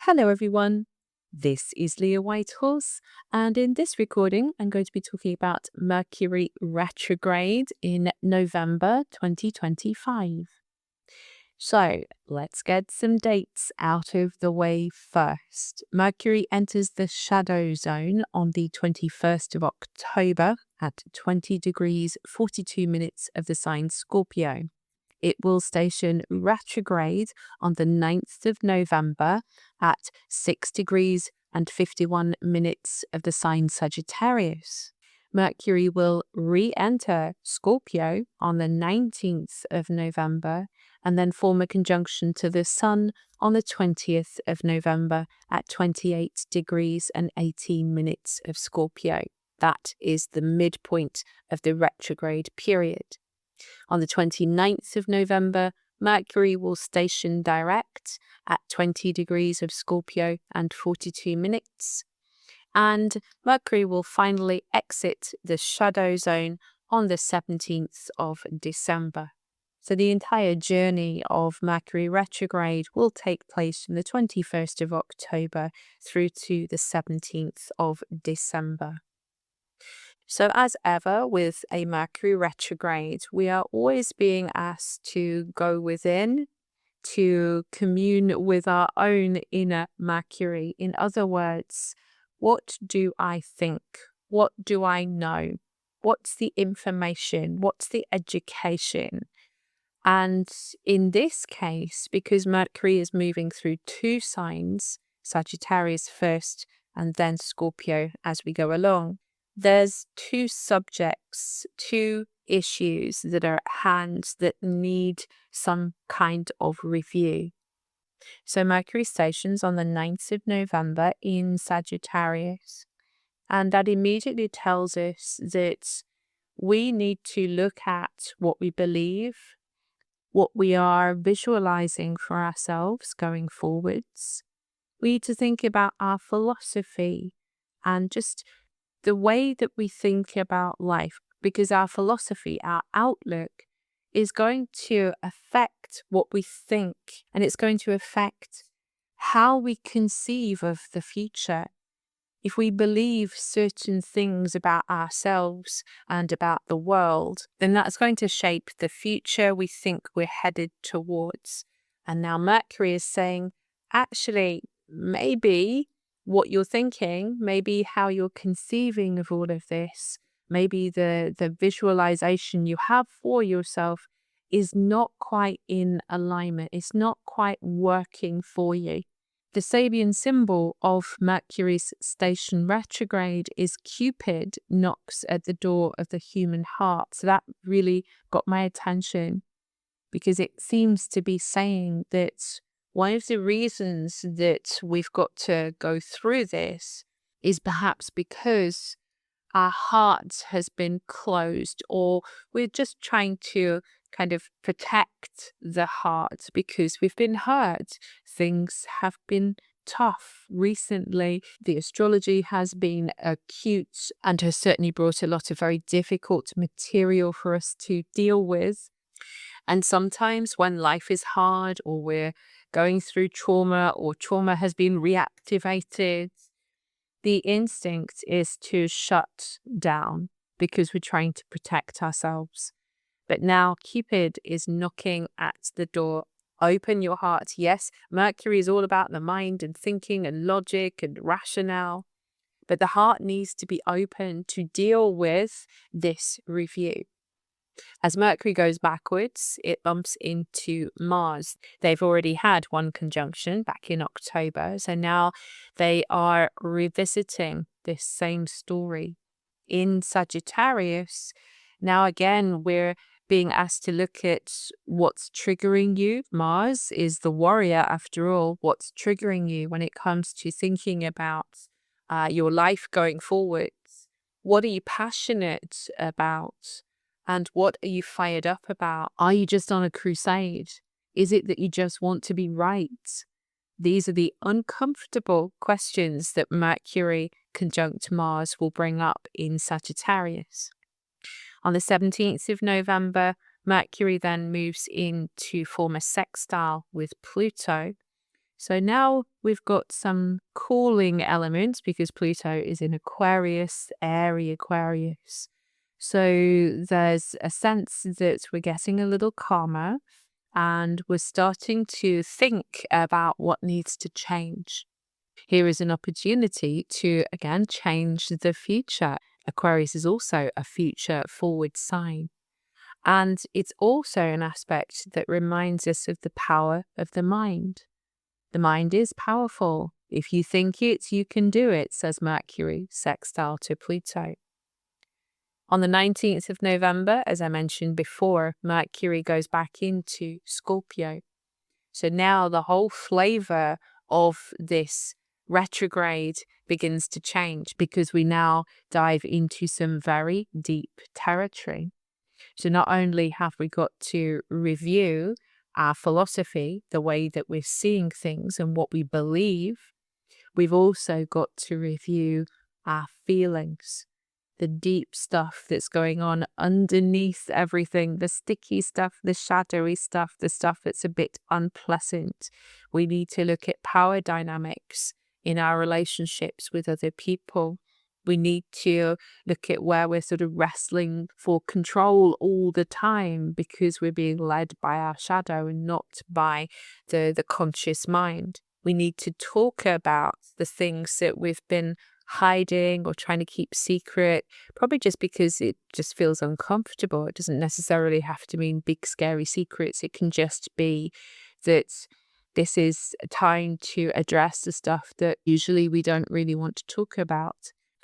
Hello everyone, this is Leah Whitehorse, and in this recording I'm going to be talking about Mercury Retrograde in November 2025. So let's get some dates out of the way first. Mercury enters the shadow zone on the 21st of October at 20 degrees 42 minutes of the sign Scorpio. It will station retrograde on the 9th of November at 6 degrees and 51 minutes of the sign Sagittarius. Mercury will re-enter Scorpio on the 19th of November and then form a conjunction to the Sun on the 20th of November at 28 degrees and 18 minutes of Scorpio. That is the midpoint of the retrograde period. On the 29th of November, Mercury will station direct at 20 degrees of Scorpio and 42 minutes. And Mercury will finally exit the shadow zone on the 17th of December. So the entire journey of Mercury retrograde will take place from the 21st of October through to the 17th of December. So as ever with a Mercury retrograde, we are always being asked to go within, to commune with our own inner Mercury. In other words, what do I think? What do I know? What's the information? What's the education? And in this case, because Mercury is moving through two signs, Sagittarius first and then Scorpio as we go along, there's two subjects, two issues that are at hand that need some kind of review. So Mercury stations on the 9th of November in Sagittarius, and that immediately tells us that we need to look at what we believe, what we are visualizing for ourselves going forwards. We need to think about our philosophy and just the way that we think about life, because our philosophy, our outlook, is going to affect what we think, and it's going to affect how we conceive of the future. If we believe certain things about ourselves and about the world, then that's going to shape the future we think we're headed towards. And now Mercury is saying, actually, maybe what you're thinking, maybe how you're conceiving of all of this, maybe the visualization you have for yourself is not quite in alignment. It's not quite working for you. The Sabian symbol of Mercury's station retrograde is Cupid knocks at the door of the human heart. So that really got my attention because it seems to be saying that one of the reasons that we've got to go through this is perhaps because our heart has been closed, or we're just trying to kind of protect the heart because we've been hurt. Things have been tough recently. The astrology has been acute and has certainly brought a lot of very difficult material for us to deal with. And sometimes when life is hard, or we're going through trauma, or trauma has been reactivated, the instinct is to shut down because we're trying to protect ourselves. But now Cupid is knocking at the door. Open your heart. Yes, Mercury is all about the mind and thinking and logic and rationale, but the heart needs to be open to deal with this review. As Mercury goes backwards, it bumps into Mars. They've already had one conjunction back in October, so now they are revisiting this same story. In Sagittarius, now again, we're being asked to look at what's triggering you. Mars is the warrior after all. What's triggering you when it comes to thinking about your life going forwards? What are you passionate about? And what are you fired up about? Are you just on a crusade? Is it that you just want to be right? These are the uncomfortable questions that Mercury conjunct Mars will bring up in Sagittarius. On the 17th of November, Mercury then moves in to form a sextile with Pluto. So now we've got some cooling elements because Pluto is in Aquarius, airy Aquarius. So there's a sense that we're getting a little calmer and we're starting to think about what needs to change. Here is an opportunity to, again, change the future. Aquarius is also a future forward sign. And it's also an aspect that reminds us of the power of the mind. The mind is powerful. If you think it, you can do it, says Mercury, sextile to Pluto. On the 19th of November, as I mentioned before, Mercury goes back into Scorpio. So now the whole flavor of this retrograde begins to change because we now dive into some very deep territory. So not only have we got to review our philosophy, the way that we're seeing things and what we believe, we've also got to review our feelings, the deep stuff that's going on underneath everything, the sticky stuff, the shadowy stuff, the stuff that's a bit unpleasant. We need to look at power dynamics in our relationships with other people. We need to look at where we're sort of wrestling for control all the time because we're being led by our shadow and not by the conscious mind. We need to talk about the things that we've been hiding or trying to keep secret, probably just because it just feels uncomfortable. It doesn't necessarily have to mean big, scary secrets. It can just be that this is a time to address the stuff that usually we don't really want to talk about.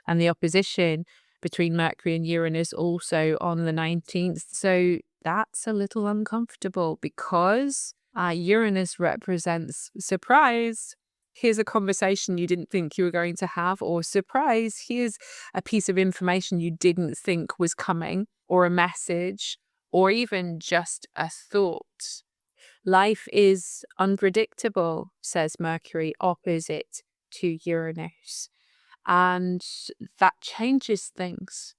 And the opposition between Mercury and Uranus also on the 19th. So that's a little uncomfortable because Uranus represents surprise. Here's a conversation you didn't think you were going to have, or surprise, here's a piece of information you didn't think was coming, or a message, or even just a thought. Life is unpredictable, says Mercury, opposite to Uranus. And that changes things.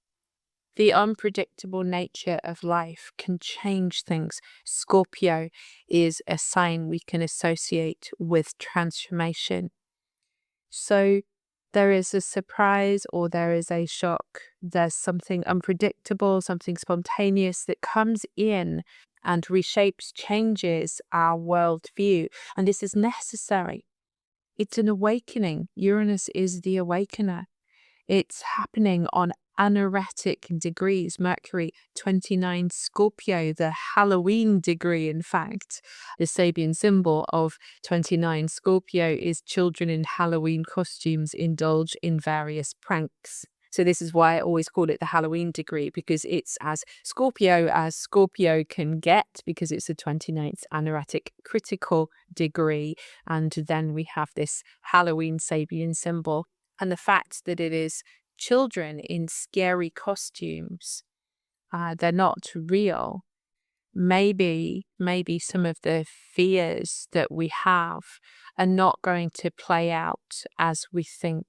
The unpredictable nature of life can change things. Scorpio is a sign we can associate with transformation. So there is a surprise or there is a shock. There's something unpredictable, something spontaneous that comes in and reshapes, changes our worldview. And this is necessary. It's an awakening. Uranus is the awakener. It's happening on anaretic degrees. Mercury 29 Scorpio, the Halloween degree, in fact. The Sabian symbol of 29 Scorpio is children in Halloween costumes indulge in various pranks. So this is why I always call it the Halloween degree, because it's as Scorpio can get, because it's a 29th anaretic critical degree. And then we have this Halloween Sabian symbol. And the fact that it is children in scary costumes, they're not real. Maybe some of the fears that we have are not going to play out as we think.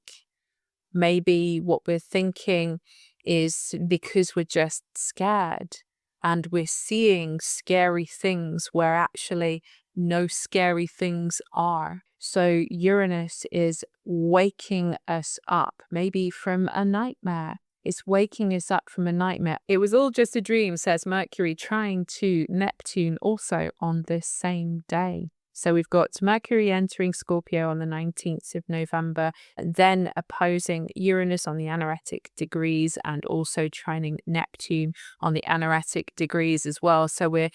Maybe what we're thinking is because we're just scared and we're seeing scary things where actually no scary things are. So Uranus is waking us up, maybe from a nightmare. It's waking us up from a nightmare. It was all just a dream, says Mercury, trying to Neptune also on this same day. So we've got Mercury entering Scorpio on the 19th of November, and then opposing Uranus on the anaretic degrees and also trining Neptune on the anaretic degrees as well. So we're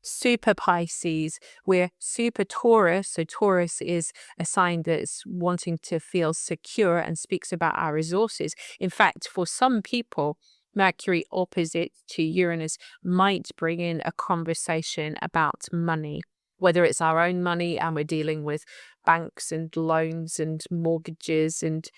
super Pisces, we're super Taurus. So Taurus is a sign that's wanting to feel secure and speaks about our resources. In fact, for some people, Mercury opposite to Uranus might bring in a conversation about money, whether it's our own money and we're dealing with banks and loans and mortgages and,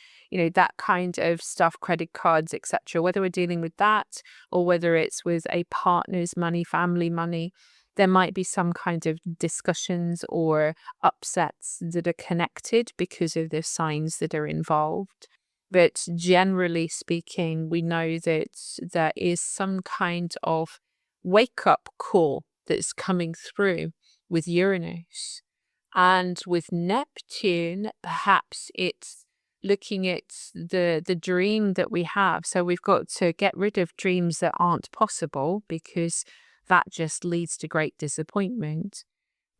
that kind of stuff, credit cards, etc. Whether we're dealing with that or whether it's with a partner's money, family money, there might be some kind of discussions or upsets that are connected because of the signs that are involved. But generally speaking, we know that there is some kind of wake-up call that's coming through with Uranus. And with Neptune, perhaps it's looking at the dream that we have. So we've got to get rid of dreams that aren't possible, because that just leads to great disappointment.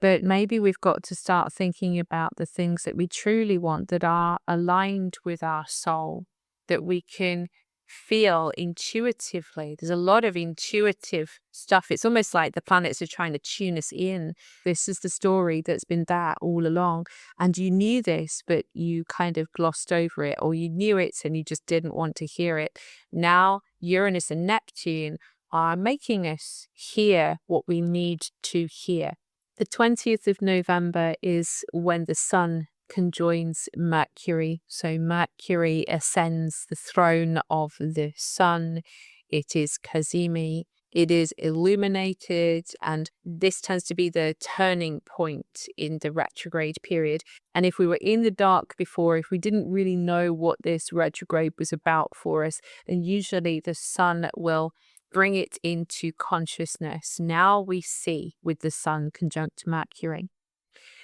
But maybe we've got to start thinking about the things that we truly want, that are aligned with our soul, that we can feel intuitively. There's a lot of intuitive stuff. It's almost like the planets are trying to tune us in. This is the story that's been there all along. And you knew this, but you kind of glossed over it, or you knew it and you just didn't want to hear it. Now, Uranus and Neptune are making us hear what we need to hear. The 20th of November is when the Sun conjoins Mercury. So Mercury ascends the throne of the Sun. It is Kazimi. It is illuminated, and this tends to be the turning point in the retrograde period. And if we were in the dark before, if we didn't really know what this retrograde was about for us, then usually the Sun will bring it into consciousness. Now we see with the Sun conjunct Mercury.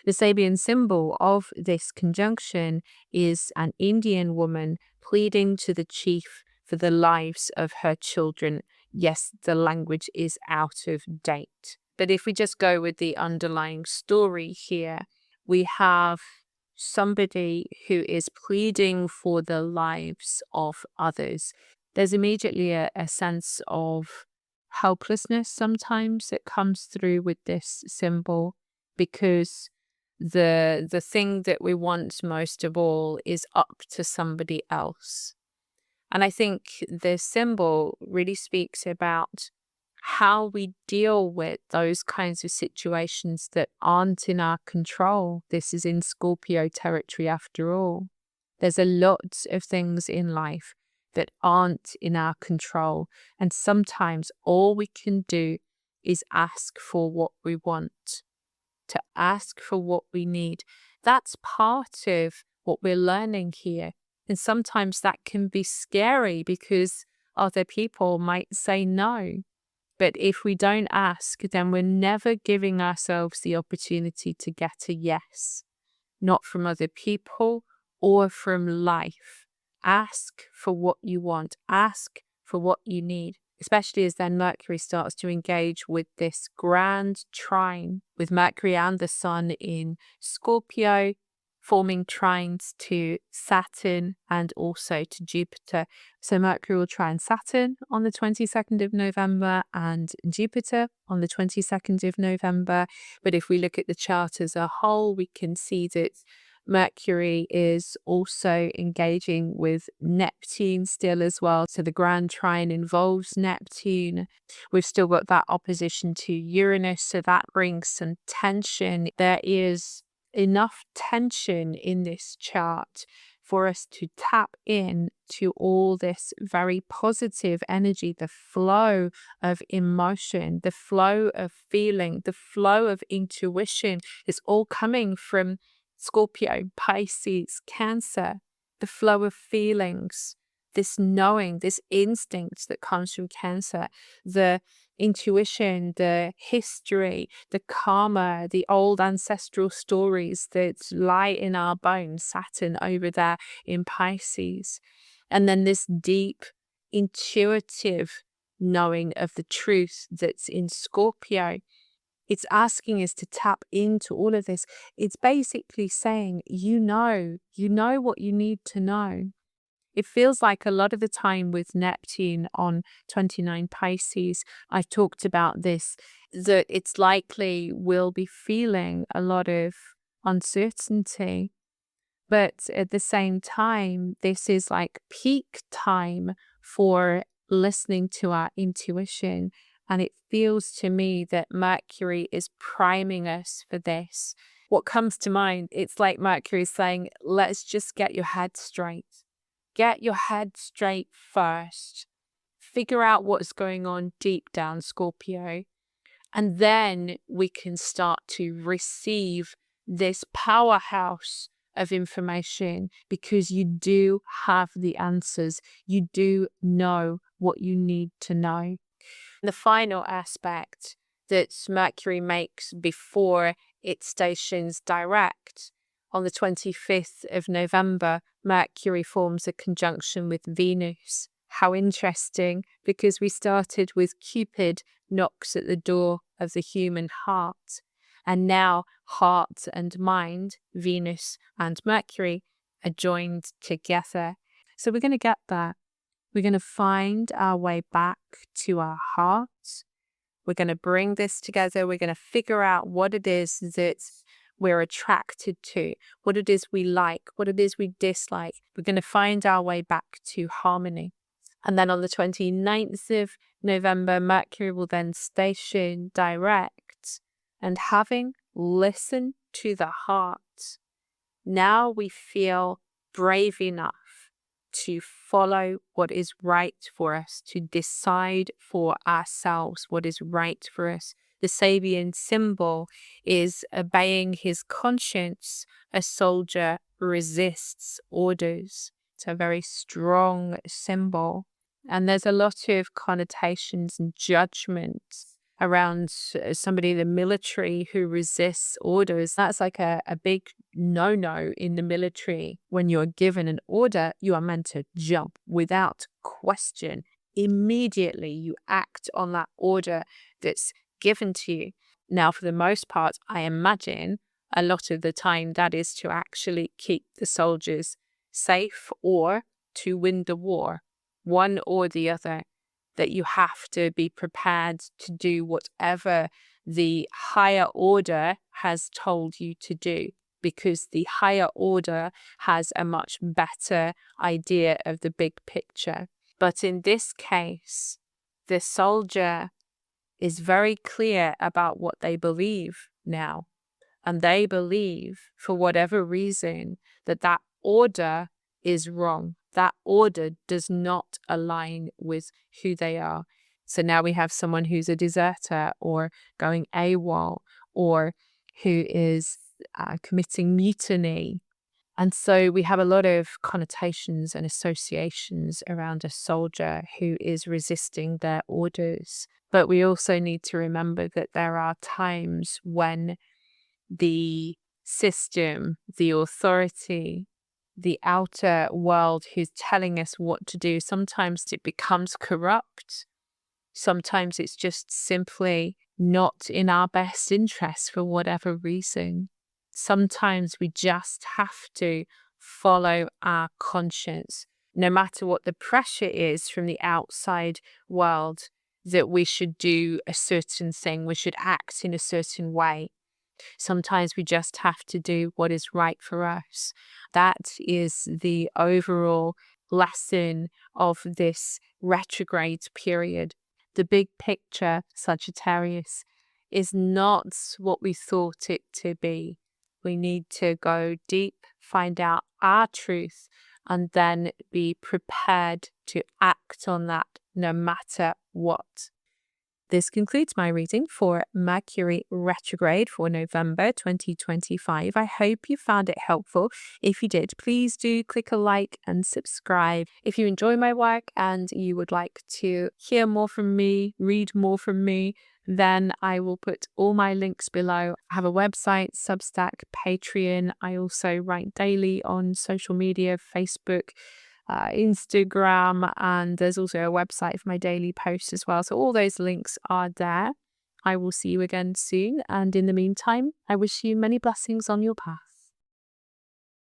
The Sabian symbol of this conjunction is an Indian woman pleading to the chief for the lives of her children. Yes, the language is out of date. But if we just go with the underlying story here, we have somebody who is pleading for the lives of others. There's immediately a sense of helplessness sometimes that comes through with this symbol, because the thing that we want most of all is up to somebody else. And I think this symbol really speaks about how we deal with those kinds of situations that aren't in our control. This is in Scorpio territory after all. There's a lot of things in life that aren't in our control. And sometimes all we can do is ask for what we want, to ask for what we need. That's part of what we're learning here. And sometimes that can be scary because other people might say no. But if we don't ask, then we're never giving ourselves the opportunity to get a yes, not from other people or from life. Ask for what you want. Ask for what you need, especially as then Mercury starts to engage with this grand trine with Mercury and the Sun in Scorpio, forming trines to Saturn and also to Jupiter. So Mercury will trine Saturn on the 22nd of November and Jupiter on the 22nd of November. But if we look at the chart as a whole, we can see that Mercury is also engaging with Neptune still as well. So the grand trine involves Neptune. We've still got that opposition to Uranus, so that brings some tension. There is enough tension in this chart for us to tap in to all this very positive energy, the flow of emotion, the flow of feeling, the flow of intuition is all coming from Scorpio, Pisces, Cancer, the flow of feelings, this knowing, this instinct that comes from Cancer, the intuition, the history, the karma, the old ancestral stories that lie in our bones, Saturn over there in Pisces. And then this deep, intuitive knowing of the truth that's in Scorpio. It's asking us to tap into all of this. It's basically saying, you know what you need to know. It feels like a lot of the time with Neptune on 29 Pisces, I've talked about this, that it's likely we'll be feeling a lot of uncertainty. But at the same time, this is like peak time for listening to our intuition. And it feels to me that Mercury is priming us for this. What comes to mind, it's like Mercury is saying, let's just get your head straight. Get your head straight first. Figure out what's going on deep down, Scorpio. And then we can start to receive this powerhouse of information, because you do have the answers. You do know what you need to know. The final aspect that Mercury makes before it stations direct. On the 25th of November, Mercury forms a conjunction with Venus. How interesting, because we started with Cupid knocks at the door of the human heart. And now heart and mind, Venus and Mercury, are joined together. So we're going to get there. We're going to find our way back to our heart. We're going to bring this together. We're going to figure out what it is that we're attracted to, what it is we like, what it is we dislike. We're going to find our way back to harmony. And then on the 29th of November, Mercury will then station direct. And having listened to the heart, now we feel brave enough to follow what is right for us, to decide for ourselves what is right for us. The Sabian symbol is obeying his conscience. A soldier resists orders. It's a very strong symbol. And there's a lot of connotations and judgments around somebody in the military who resists orders. That's like a big no-no in the military. When you're given an order, you are meant to jump without question. Immediately you act on that order that's given to you. Now, for the most part, I imagine a lot of the time that is to actually keep the soldiers safe or to win the war, one or the other. That you have to be prepared to do whatever the higher order has told you to do, because the higher order has a much better idea of the big picture. But in this case, the soldier is very clear about what they believe now. And they believe, for whatever reason, that that order is wrong. That order does not align with who they are. So now we have someone who's a deserter or going AWOL or who is committing mutiny. And so we have a lot of connotations and associations around a soldier who is resisting their orders. But we also need to remember that there are times when the system, the authority, the outer world who's telling us what to do, sometimes it becomes corrupt. Sometimes it's just simply not in our best interest for whatever reason. Sometimes we just have to follow our conscience, no matter what the pressure is from the outside world, that we should do a certain thing, we should act in a certain way. Sometimes we just have to do what is right for us. That is the overall lesson of this retrograde period. The big picture, Sagittarius, is not what we thought it to be. We need to go deep, find out our truth, and then be prepared to act on that no matter what. This concludes my reading for Mercury Retrograde for November 2025. I hope you found it helpful. If you did, please do click a like and subscribe. If you enjoy my work and you would like to hear more from me, read more from me, then I will put all my links below. I have a website, Substack, Patreon. I also write daily on social media, Facebook, Instagram, and there's also a website for my daily posts as well. So all those links are there. I will see you again soon. And in the meantime, I wish you many blessings on your path.